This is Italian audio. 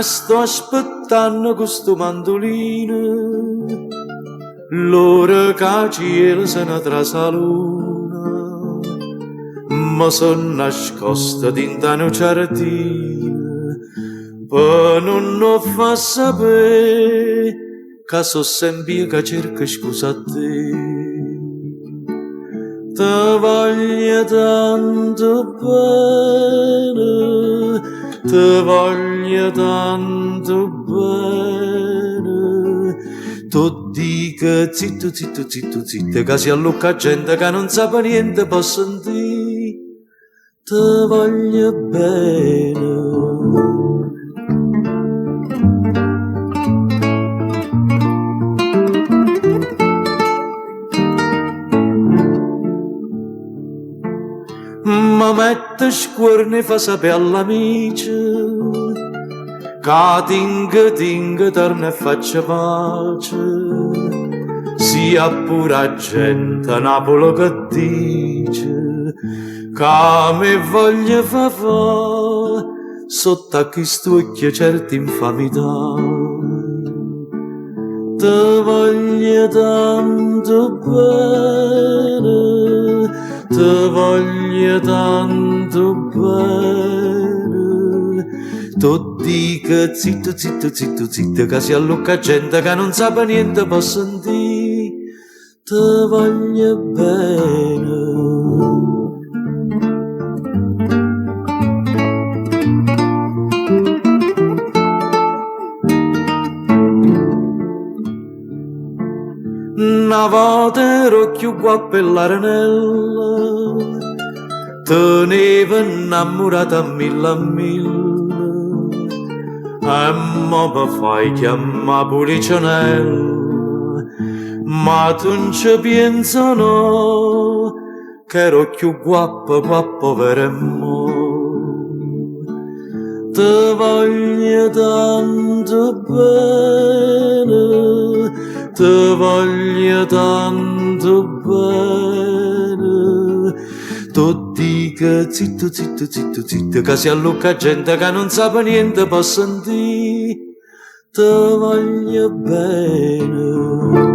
sto aspettando questo mandolino, l'ora che cielo se ne trasaluna, ma sono nascosta dentro un giardino, per non fa sapere che so sempre che cerco scusa a te. Te voglio tanto bene, te voglio tanto bene. Tu dica zitto, zitto, zitto, zitto, che si allucca gente che non sa niente può sentire. Te voglio bene. Ma mette scuorni fa sapere all'amici che tinga torna e faccia pace, sia pure a gente a Napoli che dice che mi voglio fa sotto a questo occhio certa infamità. Te voglio tanto bene, te voglio tanto bene. Tu dica zitto, zitto, zitto, zitto, che si allucca gente che non sa niente può sentire. Te voglio bene. Una volta ero più guapo per l'arenella, tenevo innamorata a mille, e mo mi fai chiamare Policionella, ma tu non ci penso no, che ero più guapo per mo. Te voglio tanto bene, te voglio tanto bene. Tu dica zitto, zitto, zitto, zitto, che si allucca gente che non sa niente può sentire. Te voglio bene.